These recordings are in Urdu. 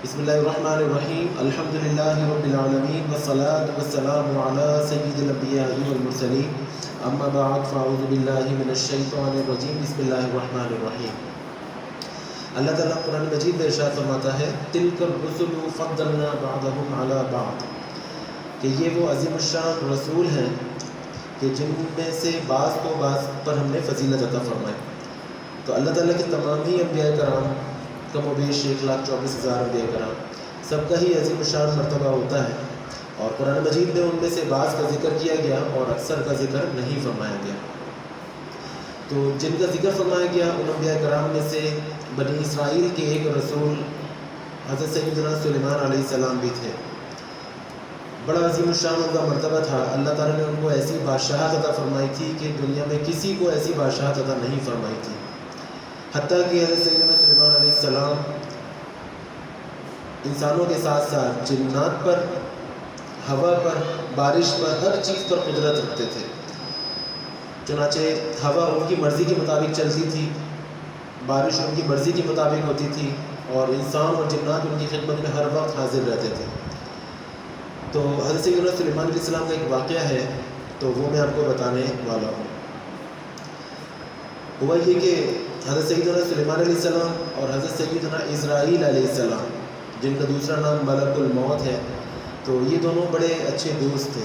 بسم اللہ الرحمن الرحیم الحمدللہ رب العالمین والصلاة والسلام علی سید الانبیاء والمرسلین اما بعد فاعوذ باللہ من الشیطان الرجیم بسم اللہ الرحمن الرحیم۔ اللہ تعالیٰ قرآن مجید میں ارشاد فرماتا ہے تلک الرسل فضلنا بعضهم علی بعض، کہ یہ وہ عظیم الشان رسول ہیں کہ جن میں سے بعض کو بعض پر ہم نے فضیلت عطا فرمائی۔ تو اللہ تعالیٰ کے تمام ہی انبیاء کرام کم و بیش 1,24,000 انبیاء کرام سب کا ہی عظیم الشان مرتبہ ہوتا ہے، اور قرآن مجید میں ان میں سے بعض کا ذکر کیا گیا اور اکثر کا ذکر نہیں فرمایا گیا۔ تو جن کا ذکر فرمایا گیا ان انبیاء کرام میں سے بنی اسرائیل کے ایک رسول حضرت سیدنا سلیمان علیہ السلام بھی تھے۔ بڑا عظیم الشان ان کا مرتبہ تھا۔ اللہ تعالیٰ نے ان کو ایسی بادشاہت عطا فرمائی تھی کہ دنیا میں کسی کو ایسی بادشاہت عطا نہیں فرمائی تھی، حتیٰ کہ حضرت سیدنا سلیمان علیہ السلام انسانوں کے ساتھ ساتھ جنات پر، ہوا پر، بارش پر، ہر چیز پر قدرت رکھتے تھے۔ چنانچہ ہوا ان کی مرضی کے مطابق چلتی تھی، بارش ان کی مرضی کے مطابق ہوتی تھی، اور انسان اور جنات ان کی خدمت میں ہر وقت حاضر رہتے تھے۔ تو حضرت سیدنا سلیمان علیہ السلام کا ایک واقعہ ہے، تو وہ میں آپ کو بتانے والا ہوں۔ ہوا یہ کہ حضرت سیدنا سلیمان علیہ السلام اور حضرت سیدنا اسرائیل علیہ السلام، جن کا دوسرا نام ملک الموت ہے، تو یہ دونوں بڑے اچھے دوست تھے۔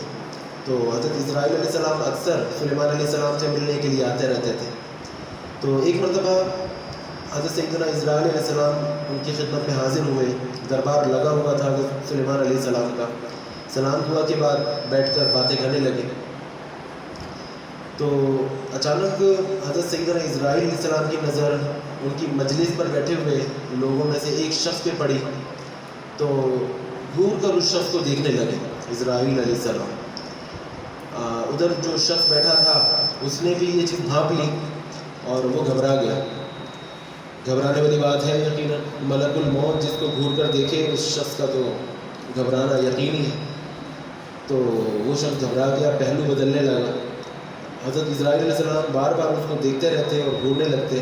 تو حضرت اسرائیل علیہ السلام اکثر سلیمان علیہ السلام سے ملنے کے لیے آتے رہتے تھے۔ تو ایک مرتبہ حضرت سیدنا اسرائیل علیہ السلام ان کی خدمت میں حاضر ہوئے، دربار لگا ہوا تھا حضرت سلیمان علیہ السلام کا۔ سلام دعا کے بعد بیٹھ کر باتیں کرنے لگے، تو اچانک حضرت سیدنا اسرائیل علیہ السلام کی نظر ان کی مجلس پر بیٹھے ہوئے لوگوں میں سے ایک شخص پہ پڑی، تو گھور کر اس شخص کو دیکھنے لگے اسرائیل علیہ السلام۔ ادھر جو شخص بیٹھا تھا اس نے بھی یہ چیز بھانپ لی اور وہ گھبرا گیا۔ گھبرانے والی بات ہے یقیناً، ملک الموت جس کو گھور کر دیکھے اس شخص کا تو گھبرانا یقینی ہے۔ تو وہ شخص گھبرا گیا، پہلو بدلنے لگا۔ حضرت اسرائیل علیہ السلام بار بار اس کو دیکھتے رہتے اور گھورنے لگتے۔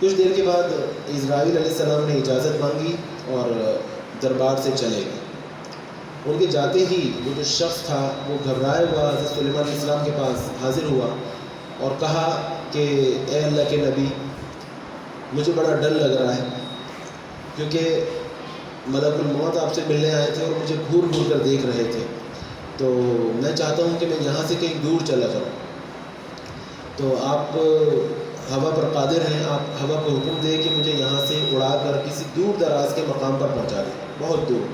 کچھ دیر کے بعد اسرائیل علیہ السلام نے اجازت مانگی اور دربار سے چلے گئے۔ ان کے جاتے ہی وہ جو شخص تھا وہ گھبرائے ہوا حضرت سلیمان علیہ السلام کے پاس حاضر ہوا اور کہا کہ اے اللہ کے نبی، مجھے بڑا ڈر لگ رہا ہے، کیونکہ ملک الموت آپ سے ملنے آئے تھے اور مجھے گھور گھور کر دیکھ رہے تھے، تو میں چاہتا ہوں کہ میں یہاں سے کہیں دور چلا جاؤں۔ تو آپ ہوا پر قادر ہیں، آپ ہوا کو حکم دیں کہ مجھے یہاں سے اڑا کر کسی دور دراز کے مقام پر پہنچا دیں، بہت دور۔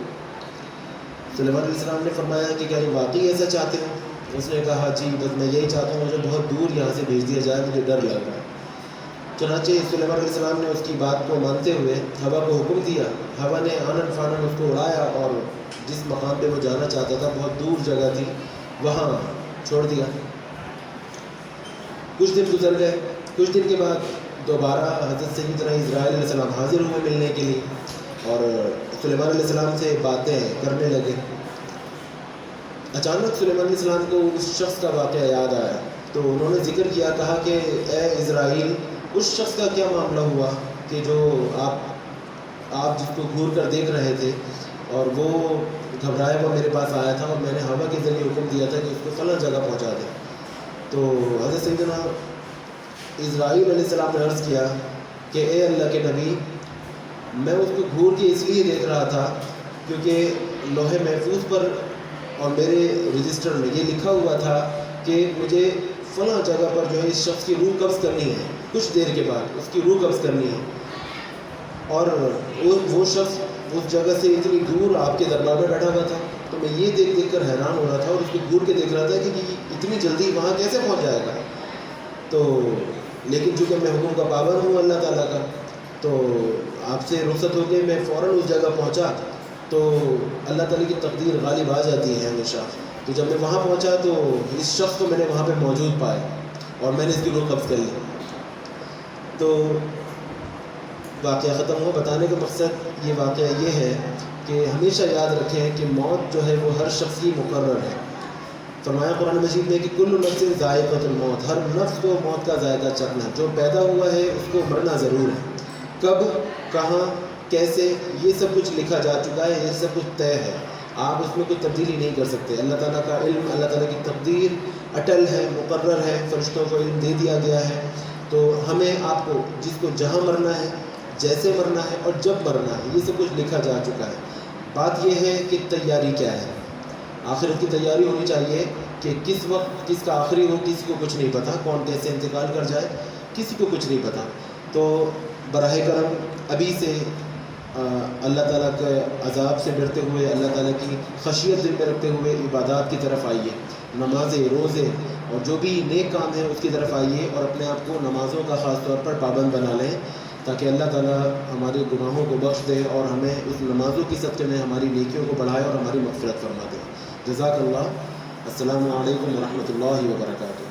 سلیمان علیہ السلام نے فرمایا کہ کیا یہ واقعی ایسا چاہتے ہو؟ اس نے کہا جی بس میں یہی چاہتا ہوں، مجھے بہت دور یہاں سے بھیج دیا جائے، مجھے ڈر لگ رہا ہے۔ چنانچہ سلیمان علیہ السلام نے اس کی بات کو مانتے ہوئے ہوا کو حکم دیا۔ ہوا نے آنن فانن اس کو اڑایا اور جس مقام پہ وہ جانا چاہتا تھا، بہت دور جگہ تھی، وہاں چھوڑ دیا۔ کچھ دن گزر گئے۔ کچھ دن کے بعد دوبارہ حضرت سیدنا اسرائیل علیہ السلام حاضر ہوئے ملنے کے لیے اور سلیمان علیہ السلام سے باتیں کرنے لگے۔ اچانک سلیمان علیہ السلام کو اس شخص کا واقعہ یاد آیا، تو انہوں نے ذکر کیا، کہا کہ اے اسرائیل، اس شخص کا کیا معاملہ ہوا کہ جو آپ جس کو گھور کر دیکھ رہے تھے اور وہ گھبرایا ہوا میرے پاس آیا تھا اور میں نے ہوا کے ذریعے حکم دیا تھا کہ اس کو فلاں جگہ پہنچا دیں۔ تو حضرت سیدنا اسرائیل علیہ السلام نے عرض کیا کہ اے اللہ کے نبی، میں اس کو گھور کے اس لیے دیکھ رہا تھا کیونکہ لوح محفوظ پر اور میرے رجسٹر میں یہ لکھا ہوا تھا کہ مجھے فلاں جگہ پر جو ہے اس شخص کی روح قبض کرنی ہے، کچھ دیر کے بعد اس کی روح قبض کرنی ہے، اور وہ شخص اس جگہ سے اتنی دور آپ کے دربار میں بیٹھا ہوا تھا۔ تو میں یہ دیکھ کر حیران ہو رہا تھا اور اس کو گھور کے دیکھ رہا تھا کہ اتنی جلدی وہاں کیسے پہنچ جائے گا۔ تو لیکن چونکہ میں حکم کا پابند ہوں اللہ تعالیٰ کا، تو آپ سے رخصت ہو کے میں فوراً اس جگہ پہنچا۔ تو اللہ تعالیٰ کی تقدیر غالب آ جاتی ہے ہمیشہ۔ تو جب میں وہاں پہنچا تو اس شخص کو میں نے وہاں پہ موجود پایا اور میں نے اس کی روح قبض کر لی۔ تو واقعہ ختم ہوا۔ بتانے کا مقصد یہ واقعہ یہ ہے کہ ہمیشہ یاد رکھیں کہ موت جو ہے وہ ہر شخص کی مقرر ہے۔ فرمایا قرآن مجید میں کہ کل نفس ذائقۃ الموت، ہر نفس کو موت کا ذائقہ چکھنا ہے۔ جو پیدا ہوا ہے اس کو مرنا ضرور ہے، کب، کہاں کیسے، یہ سب کچھ لکھا جا چکا ہے، یہ سب کچھ طے ہے، آپ اس میں کوئی تبدیلی نہیں کر سکتے۔ اللہ تعالیٰ کا علم، اللہ تعالیٰ کی تقدیر اٹل ہے، مقرر ہے، فرشتوں کو علم دے دیا گیا ہے۔ تو ہمیں، آپ کو، جس کو جہاں مرنا ہے، جیسے مرنا ہے اور جب مرنا ہے، یہ سب کچھ لکھا جا چکا ہے۔ بات یہ ہے کہ تیاری کیا ہے۔ آخرت کی تیاری ہونی چاہیے کہ کس وقت کس کا آخری ہو، کسی کو کچھ نہیں پتہ، کون کیسے انتقال کر جائے، کسی کو کچھ نہیں پتہ۔ تو براہ کرم ابھی سے اللہ تعالیٰ کے عذاب سے ڈرتے ہوئے، اللہ تعالیٰ کی خشیت دل میں رکھتے ہوئے عبادات کی طرف آئیے، نمازیں، روزے اور جو بھی نیک کام ہے اس کی طرف آئیے، اور اپنے آپ کو نمازوں کا خاص طور پر پابند بنا لیں، تاکہ اللہ تعالیٰ ہمارے گناہوں کو بخش دے اور ہمیں اس نمازوں کی صدقے میں ہماری نیکیوں کو بڑھائے اور ہماری مغفرت فرما دے۔ جزاک اللہ۔ السلام علیکم ورحمۃ اللہ وبرکاتہ۔